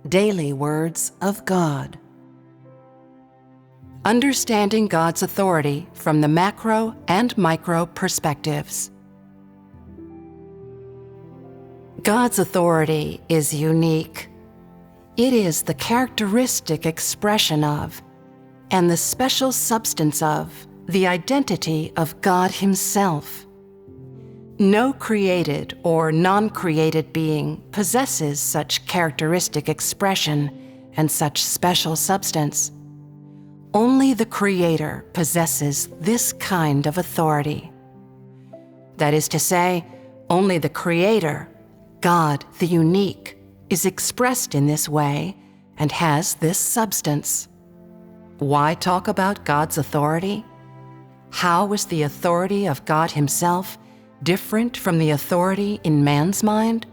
Daily Words of God. Understanding God's authority from the macro and micro perspectives. God's authority is unique. It is the characteristic expression of, and the special substance of, the identity of God Himself. No created or non-created being possesses such characteristic expression and such special substance. Only the Creator possesses this kind of authority. That is to say, only the Creator, God the unique, is expressed in this way and has this substance. Why talk about God's authority? How is the authority of God Himself different from the authority in man's mind?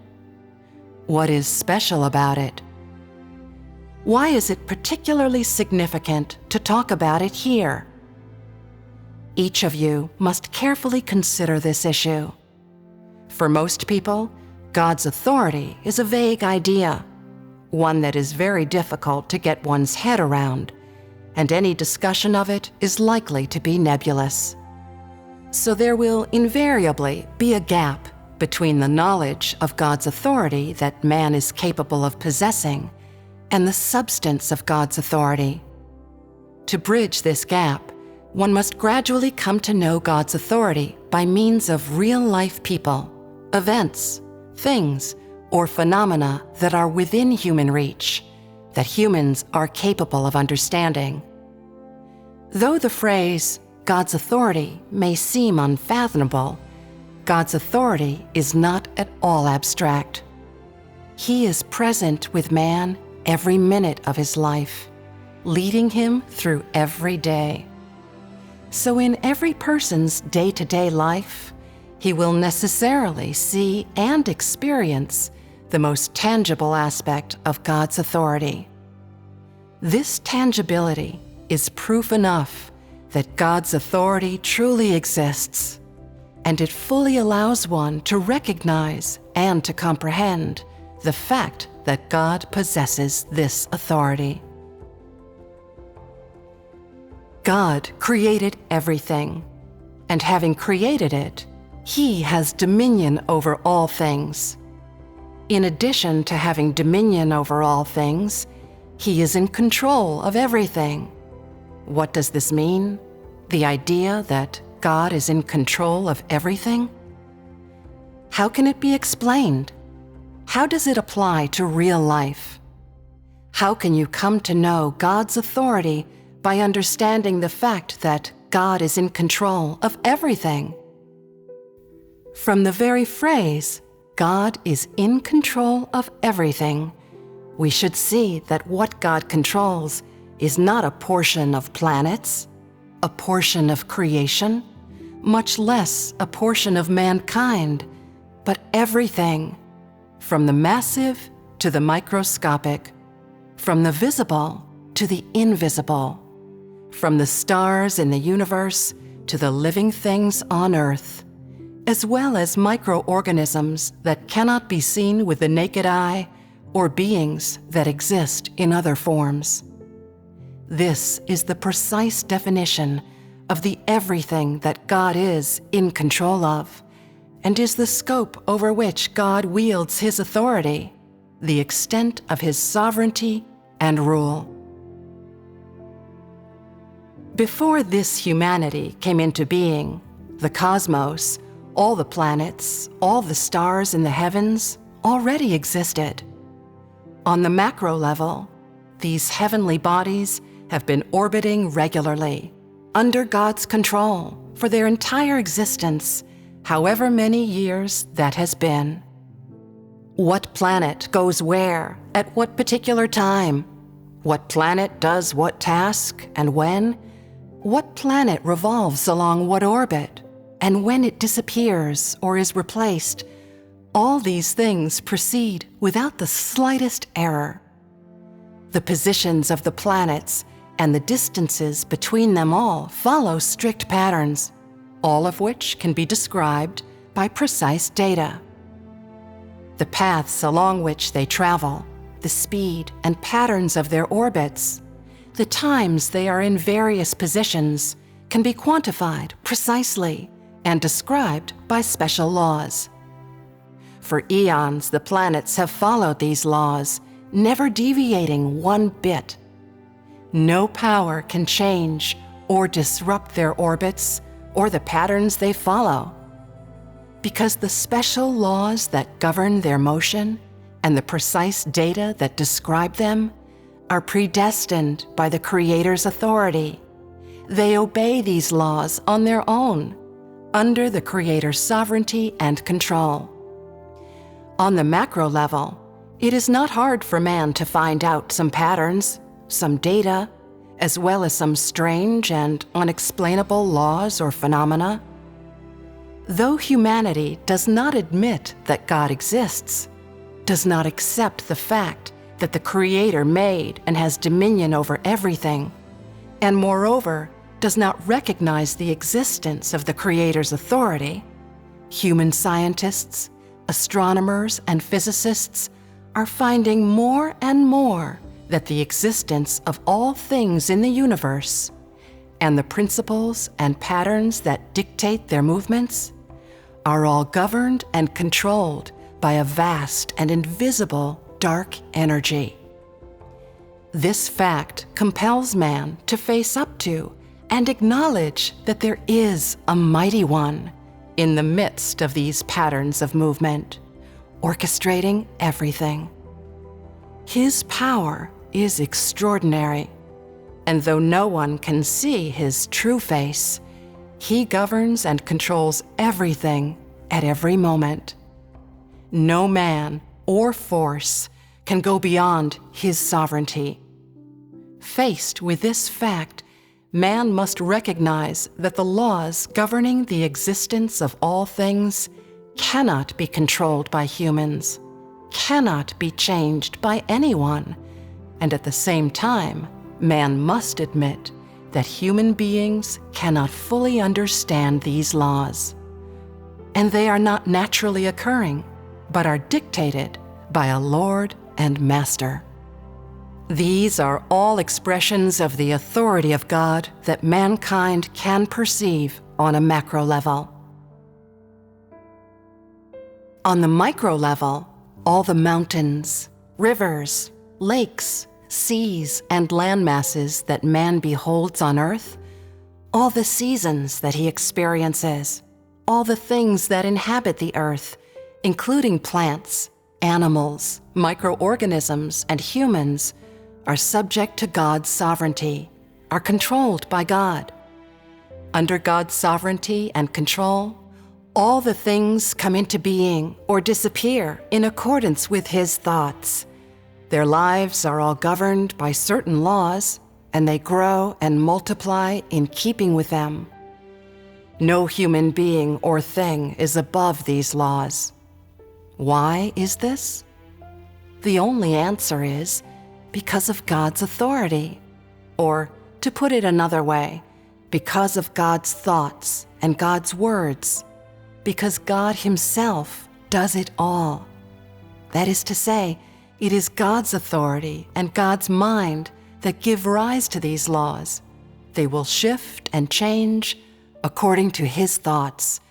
What is special about it? Why is it particularly significant to talk about it here? Each of you must carefully consider this issue. For most people, God's authority is a vague idea, one that is very difficult to get one's head around, and any discussion of it is likely to be nebulous. So there will invariably be a gap between the knowledge of God's authority that man is capable of possessing and the substance of God's authority. To bridge this gap, one must gradually come to know God's authority by means of real-life people, events, things, or phenomena that are within human reach, that humans are capable of understanding. Though the phrase, God's authority, may seem unfathomable, God's authority is not at all abstract. He is present with man every minute of his life, leading him through every day. So in every person's day-to-day life, he will necessarily see and experience the most tangible aspect of God's authority. This tangibility is proof enough that God's authority truly exists, and it fully allows one to recognize and to comprehend the fact that God possesses this authority. God created everything, and having created it, He has dominion over all things. In addition to having dominion over all things, He is in control of everything. What does this mean? The idea that God is in control of everything? How can it be explained? How does it apply to real life? How can you come to know God's authority by understanding the fact that God is in control of everything? From the very phrase, God is in control of everything, we should see that what God controls is not a portion of planets, a portion of creation, much less a portion of mankind, but everything, from the massive to the microscopic, from the visible to the invisible, from the stars in the universe to the living things on earth, as well as microorganisms that cannot be seen with the naked eye or beings that exist in other forms. This is the precise definition of the everything that God is in control of, and is the scope over which God wields His authority, the extent of His sovereignty and rule. Before this humanity came into being, the cosmos, all the planets, all the stars in the heavens, already existed. On the macro level, these heavenly bodies have been orbiting regularly, under God's control, for their entire existence, however many years that has been. What planet goes where, at what particular time? What planet does what task, and when? What planet revolves along what orbit, and when it disappears or is replaced? All these things proceed without the slightest error. The positions of the planets and the distances between them all follow strict patterns, all of which can be described by precise data. The paths along which they travel, the speed and patterns of their orbits, the times they are in various positions can be quantified precisely and described by special laws. For eons, the planets have followed these laws, never deviating one bit. No power can change or disrupt their orbits or the patterns they follow, because the special laws that govern their motion and the precise data that describe them are predestined by the Creator's authority. They obey these laws on their own, under the Creator's sovereignty and control. On the macro level, it is not hard for man to find out some patterns, some data, as well as some strange and unexplainable laws or phenomena. Though humanity does not admit that God exists, does not accept the fact that the Creator made and has dominion over everything, and moreover, does not recognize the existence of the Creator's authority, human scientists, astronomers, and physicists are finding more and more that the existence of all things in the universe and the principles and patterns that dictate their movements are all governed and controlled by a vast and invisible dark energy. This fact compels man to face up to and acknowledge that there is a mighty one in the midst of these patterns of movement, orchestrating everything. His power is extraordinary, and though no one can see his true face, he governs and controls everything at every moment. No man or force can go beyond his sovereignty. Faced with this fact, man must recognize that the laws governing the existence of all things cannot be controlled by humans, cannot be changed by anyone, and at the same time, man must admit that human beings cannot fully understand these laws. And they are not naturally occurring, but are dictated by a Lord and Master. These are all expressions of the authority of God that mankind can perceive on a macro level. On the micro level, all the mountains, rivers, lakes, seas, and land masses that man beholds on earth, all the seasons that he experiences, all the things that inhabit the earth, including plants, animals, microorganisms, and humans, are subject to God's sovereignty, are controlled by God. Under God's sovereignty and control, all the things come into being or disappear in accordance with His thoughts. Their lives are all governed by certain laws, and they grow and multiply in keeping with them. No human being or thing is above these laws. Why is this? The only answer is because of God's authority, or, to put it another way, because of God's thoughts and God's words, because God Himself does it all. That is to say, it is God's authority and God's mind that give rise to these laws. They will shift and change according to His thoughts,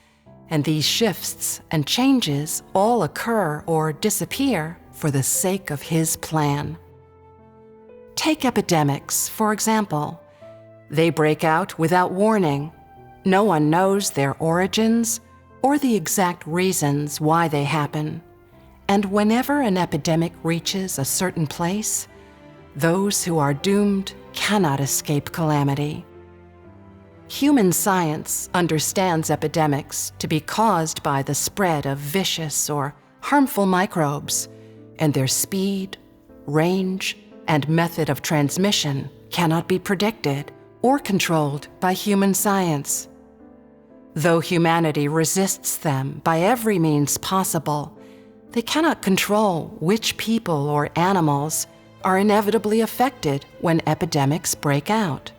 and these shifts and changes all occur or disappear for the sake of His plan. Take epidemics, for example. They break out without warning. No one knows their origins or the exact reasons why they happen. And whenever an epidemic reaches a certain place, those who are doomed cannot escape calamity. Human science understands epidemics to be caused by the spread of vicious or harmful microbes, and their speed, range, and method of transmission cannot be predicted or controlled by human science. Though humanity resists them by every means possible, they cannot control which people or animals are inevitably affected when epidemics break out.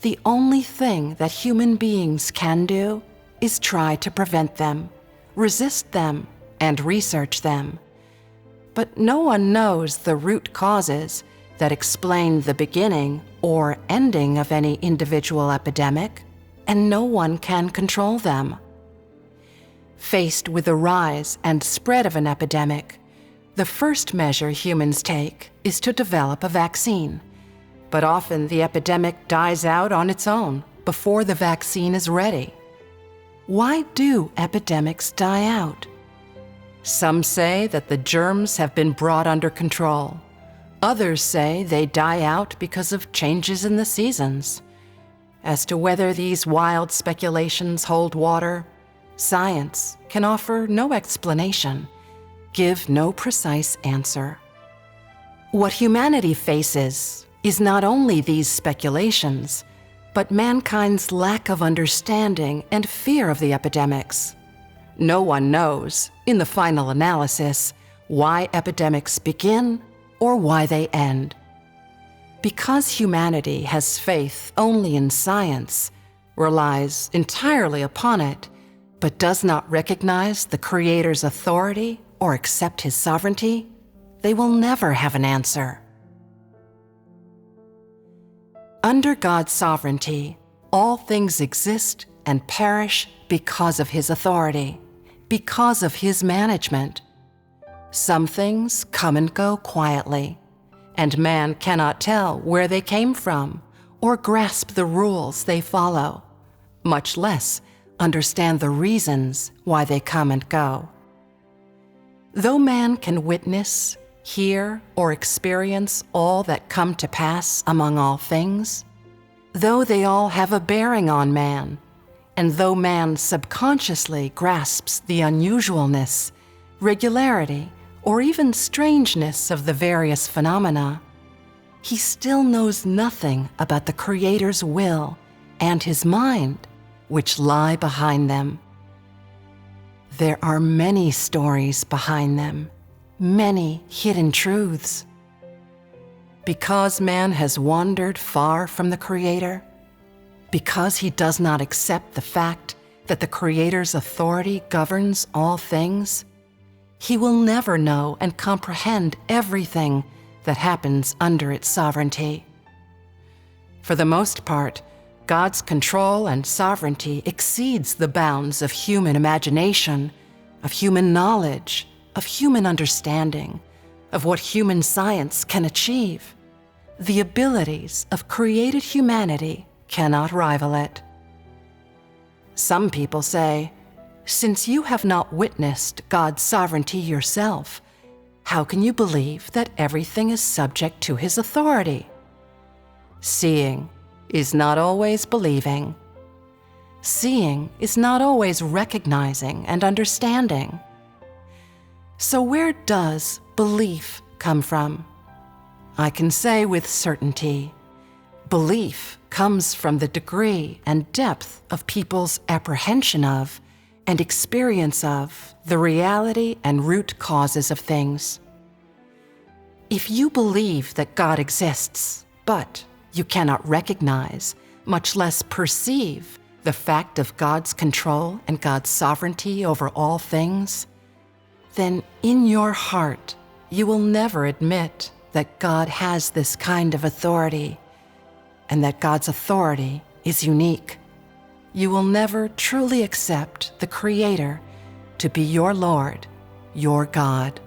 The only thing that human beings can do is try to prevent them, resist them, and research them. but no one knows the root causes that explain the beginning or ending of any individual epidemic, and no one can control them. Faced with the rise and spread of an epidemic, the first measure humans take is to develop a vaccine. But often the epidemic dies out on its own before the vaccine is ready. Why do epidemics die out? Some say that the germs have been brought under control. Others say they die out because of changes in the seasons. As to whether these wild speculations hold water, science can offer no explanation, give no precise answer. What humanity faces is not only these speculations, but mankind's lack of understanding and fear of the epidemics. No one knows, in the final analysis, why epidemics begin or why they end. Because humanity has faith only in science, relies entirely upon it, but does not recognize the Creator's authority or accept His sovereignty, they will never have an answer. Under God's sovereignty, all things exist and perish because of His authority, because of His management. Some things come and go quietly, and man cannot tell where they came from or grasp the rules they follow, much less understand the reasons why they come and go. Though man can witness, hear, or experience all that come to pass among all things, though they all have a bearing on man, and though man subconsciously grasps the unusualness, regularity, or even strangeness of the various phenomena, he still knows nothing about the Creator's will and His mind, which lie behind them. There are many stories behind them, many hidden truths. Because man has wandered far from the Creator, because he does not accept the fact that the Creator's authority governs all things, he will never know and comprehend everything that happens under its sovereignty. For the most part, God's control and sovereignty exceeds the bounds of human imagination, of human knowledge, of human understanding, of what human science can achieve. The abilities of created humanity cannot rival it. Some people say, since you have not witnessed God's sovereignty yourself, how can you believe that everything is subject to His authority? Seeing is not always believing. Seeing is not always recognizing and understanding. So where does belief come from? I can say with certainty, belief comes from the degree and depth of people's apprehension of and experience of the reality and root causes of things. If you believe that God exists, but you cannot recognize, much less perceive, the fact of God's control and God's sovereignty over all things, then in your heart you will never admit that God has this kind of authority, and that God's authority is unique. You will never truly accept the Creator to be your Lord, your God.